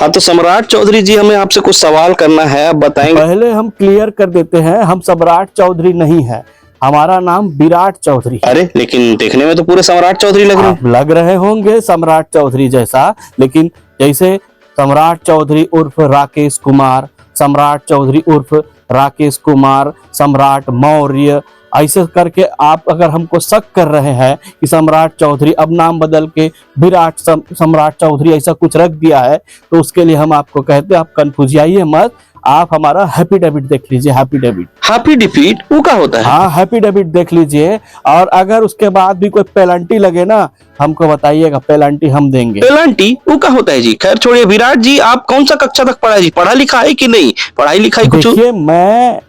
हाँ तो सम्राट चौधरी जी, हमें आपसे कुछ सवाल करना है, आप बताएंगे? पहले हम क्लियर कर देते हैं, हम सम्राट चौधरी नहीं है, हमारा नाम विराट चौधरी है। अरे लेकिन देखने में तो पूरे सम्राट चौधरी लग रहे हैं। आप लग रहे होंगे सम्राट चौधरी जैसा, लेकिन जैसे सम्राट चौधरी उर्फ राकेश कुमार, सम्राट चौधरी उर्फ राकेश कुमार, सम्राट मौर्य, ऐसे करके आप अगर हमको शक कर रहे हैं कि सम्राट चौधरी अब नाम बदल के विराट सम्राट चौधरी ऐसा कुछ रख दिया है, तो उसके लिए हम आपको कहते हैं आप कंफ्यूजिए मत, आप हमारा हैप्पी डेबिट देख लीजिए। हैप्पी डेबिट, हैप्पी डिफीट वो क्या होता है? हाँ हैप्पी डेबिट देख लीजिए, और अगर उसके बाद भी कोई पेनल्टी लगे ना, हमको बताइएगा, पेनल्टी हम देंगे। पेनल्टी वो क्या होता है जी? खैर छोड़िए, विराट जी आप कौन सा कक्षा तक पढ़ा जी? पढ़ा लिखा है कि नहीं? पढ़ाई लिखाई कुछ? देखिए, मैं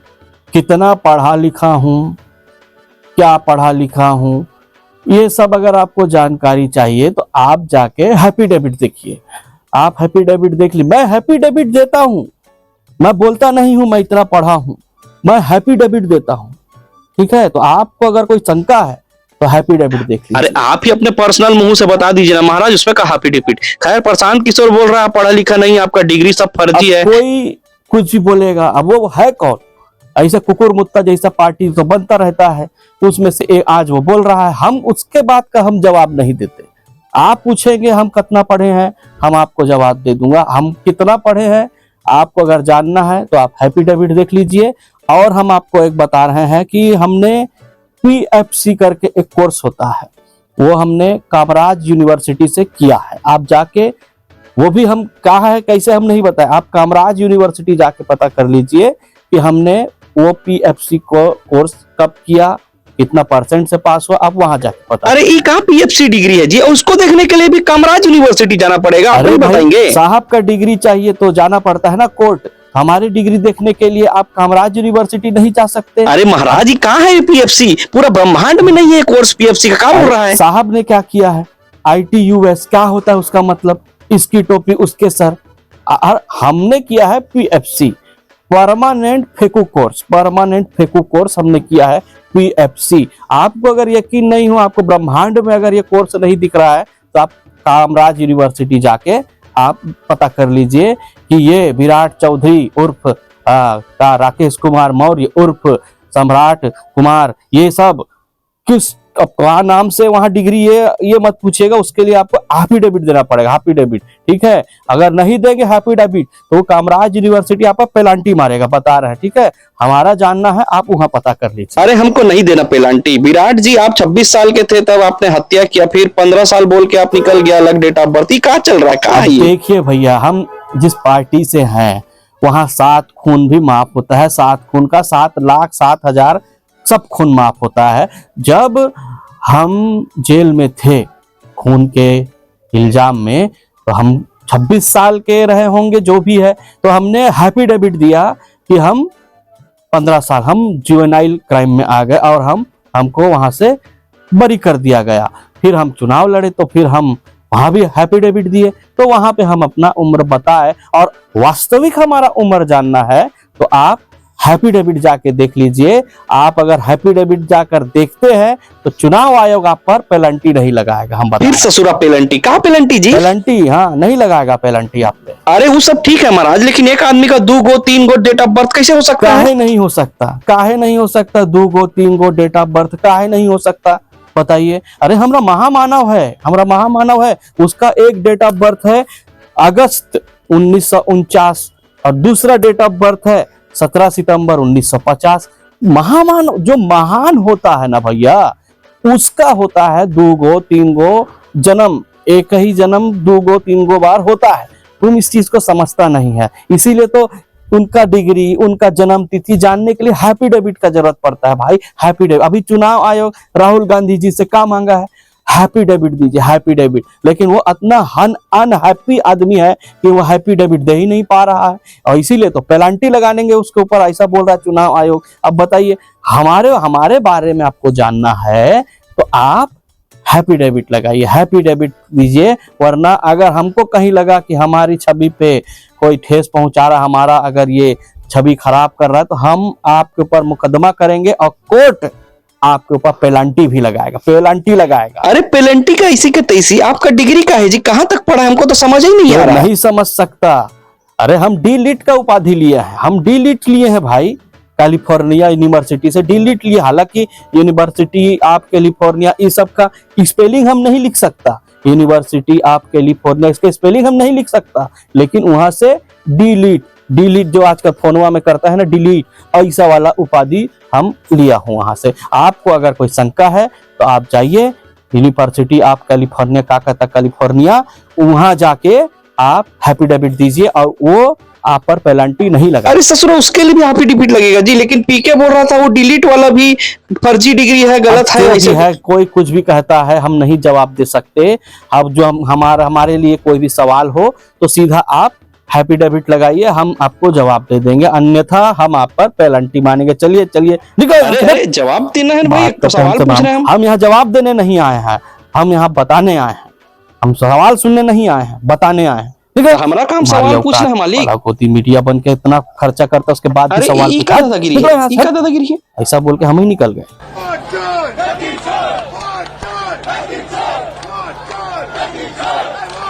कितना पढ़ा लिखा हूँ, क्या पढ़ा लिखा हूँ, ये सब अगर आपको जानकारी चाहिए तो आप जाके हैप्पी डेबिट देखिए। आप हैप्पी डेबिट देख लीजिए, मैं हैप्पी डेबिट देता हूँ, मैं बोलता नहीं हूँ मैं इतना पढ़ा हूँ, मैं हैप्पी डेबिट देता हूँ। ठीक है, तो आपको अगर कोई शंका है तो हैप्पी डेबिट देख लीजिए। अरे आप ही अपने पर्सनल मुंह से बता दीजिए ना महाराज, उसमें का हैप्पी डिफीट? खैर प्रशांत किशोर बोल रहा है पढ़ा लिखा नहीं, आपका डिग्री सब फर्जी है। कोई कुछ भी बोलेगा, अब वो है कौन? ऐसा कुकुर मुत्ता जैसा पार्टी तो बनता रहता है, उसमें से एक आज वो बोल रहा है, हम उसके बात का हम जवाब नहीं देते। आप पूछेंगे हम कितना पढ़े हैं, हम आपको जवाब दे दूंगा। हम कितना पढ़े हैं आपको अगर जानना है तो आप हैप्पी डेबिट देख लीजिए। और हम आपको एक बता रहे हैं कि हमने PFC करके एक कोर्स होता है, वो हमने कामराज यूनिवर्सिटी से किया है। आप जाके, वो भी हम कहा है कैसे हम नहीं बताए, आप कामराज यूनिवर्सिटी जाके पता कर लीजिए कि हमने वो PFC को कोर्स कब किया, कितना परसेंट से पास हुआ, आप वहां जाके पता। अरे ये कहाँ PFC डिग्री है जी? उसको देखने के लिए भी कामराज यूनिवर्सिटी जाना पड़ेगा? आप नहीं बताएंगे? साहब का डिग्री चाहिए तो जाना पड़ता है ना कोर्ट। हमारी डिग्री देखने के लिए आप कामराज यूनिवर्सिटी नहीं जा सकते। अरे महाराज ये कहाँ है PFC? पूरा ब्रह्मांड में नहीं है कोर्स PFC का, क्या बोल रहा है? साहब ने क्या किया है, ITUS क्या होता है उसका मतलब, इसकी टोपी उसके सर। हमने किया है PFC, परमानेंट फेकू कोर्स, परमानेंट फेकू कोर्स हमने किया है PFC। आपको अगर यकीन नहीं हो, आपको ब्रह्मांड में अगर ये कोर्स नहीं दिख रहा है, तो आप कामराज यूनिवर्सिटी जाके आप पता कर लीजिए कि ये विराट चौधरी उर्फ राकेश कुमार मौर्य उर्फ सम्राट कुमार, ये सब किस क्या नाम से वहां डिग्री है ये मत पूछिएगा, उसके लिए आपको हैप्पी डेबिट देना पड़ेगा। हैप्पी डेबिट, ठीक है? अगर नहीं देंगे हैप्पी डेबिट तो कामराज यूनिवर्सिटी आपका पेनल्टी मारेगा, बता रहे हैं। ठीक है, हमारा जानना है, आप वहां पता कर लीजिए। अरे हमको नहीं देना पेनल्टी। विराट जी आप 26 साल के थे तब आपने हत्या किया, फिर 15 साल बोल के आप निकल गया अलग डेट ऑफ बर्थ, क्या चल रहा है? कहा है ये? देखिए भैया, हम जिस पार्टी से हैं वहां 7 खून भी माफ होता है, 7 खून का 7,07,000 सब खून माफ होता है। जब हम जेल में थे खून के इल्जाम में, तो हम 26 साल के रहे होंगे जो भी है, तो हमने हैप्पी डेबिट दिया कि हम 15 साल हम जुवेनाइल क्राइम में आ गए और हमको वहां से बरी कर दिया गया। फिर हम चुनाव लड़े तो फिर हम वहां भी हैप्पी डेबिट दिए, तो वहां पे हम अपना उम्र बताए, और वास्तविक हमारा उम्र जानना है तो आप हैप्पी डेबिट जाके देख लीजिए। आप अगर हैप्पी डेबिट जाकर देखते हैं तो चुनाव आयोग आप पर पेनल्टी नहीं लगाएगा। हम फिर ससुरा पेनल्टी? कहाँ पेनल्टी जी? पेनल्टी, हाँ नहीं लगाएगा पेनल्टी आप पे। अरे वो सब ठीक है महाराज, लेकिन एक आदमी का 2 गो 3 गो डेट ऑफ बर्थ कैसे हो सकता है? काहे नहीं हो सकता, काहे नहीं हो सकता? 2 गो 3 गो डेट ऑफ बर्थ काहे नहीं हो सकता, बताइए? अरे हमरा महामानव है, हमरा महामानव है, उसका एक डेट ऑफ बर्थ है अगस्त 1949 और दूसरा डेट ऑफ बर्थ है 17 सितंबर 1950। महामानव जो महान होता है ना भैया, उसका होता है 2 गो 3 गो जन्म, एक ही जन्म 2 गो 3 गो बार होता है। तुम इस चीज को समझता नहीं है, इसीलिए तो उनका डिग्री, उनका जन्म तिथि जानने के लिए हैप्पी डेबिट का जरूरत पड़ता है भाई। हैप्पी डेबिट, अभी चुनाव आयोग राहुल गांधी जी से क्या मांगा है? हैप्पी डेबिट दीजिए, हैप्पी डेबिट। लेकिन वो इतना अनहैप्पी आदमी है कि वो हैप्पी डेबिट दे ही नहीं पा रहा है, और इसीलिए तो पेनल्टी लगानेंगे उसके ऊपर, ऐसा बोल रहा है चुनाव आयोग। अब बताइए, हमारे बारे में आपको जानना है तो आप हैप्पी डेबिट लगाइए, हैप्पी डेबिट दीजिए। वरना अगर हमको कहीं लगा कि हमारी छवि पे कोई ठेस पहुंचा रहा, हमारा अगर ये छवि खराब कर रहा है, तो हम आपके ऊपर मुकदमा करेंगे और कोर्ट आपके ऊपर पेनल्टी भी लगाएगा, पेनल्टी लगाएगा। अरे पेनल्टी का इसी के तैसी, आपका डिग्री का है जी, कहाँ तक पढ़ा है हमको तो समझ ही नहीं आ तो रहा है। नहीं समझ सकता। अरे हम डी लिट का उपाधि लिए हैं, हम डी लिट लिए हैं भाई, कैलिफोर्निया यूनिवर्सिटी से डी लिट लिए। हालांकि यूनिवर्सिटी ऑफ कैलिफोर्निया इस सब का स्पेलिंग हम नहीं लिख सकता, यूनिवर्सिटी ऑफ कैलिफोर्निया इसके स्पेलिंग हम नहीं लिख सकता, लेकिन वहां से डिलीट जो आजकल फोनवा में करता है ना डिलीट, ऐसा वाला उपाधि हम लिया हूं वहां से। आपको अगर कोई शंका है तो आप जाइए यूनिवर्सिटी ऑफ कैलिफोर्निया, का कहता कैलिफोर्निया, वहां जाके आप हैप्पीडेविट दीजिए और वो आप पर पेनल्टी नहीं लगा। अरे ससुरा उसके लिए भी हैप्पीडेविट लगेगा जी, लेकिन पीके बोल रहा था वो डिलीट वाला भी फर्जी डिग्री है, गलत है, जो भी ऐसे है कोई कुछ भी कहता है, हम नहीं जवाब दे सकते। अब जो हमारे लिए कोई भी सवाल हो तो सीधा आप हैप्पीडेविट लगाइए, हम आपको जवाब दे देंगे, अन्यथा हम आप पर पेनल्टी मानेंगे। चलिए चलिए निकल। अरे जवाब देना है ना भाई, तो सवाल पूछ रहे हैं हम। हम यहाँ जवाब देने नहीं आए हैं, हम यहाँ बताने आए हैं, हम सवाल सुनने नहीं आए हैं, बताने आए हैं। ठीक है, हमारा काम सवाल पूछना है मालिक। होती मीडिया बन के इतना खर्चा करता उसके बाद भी अरे सवाल ई पूछा। का दादागिरी निकलो यहाँ है, से। ई का दादागिरी है। ऐसा बोल के हम ही निकल गए। Hot dog! Happy Joe! Hot dog! Happy Joe! Hot dog! Happy Joe!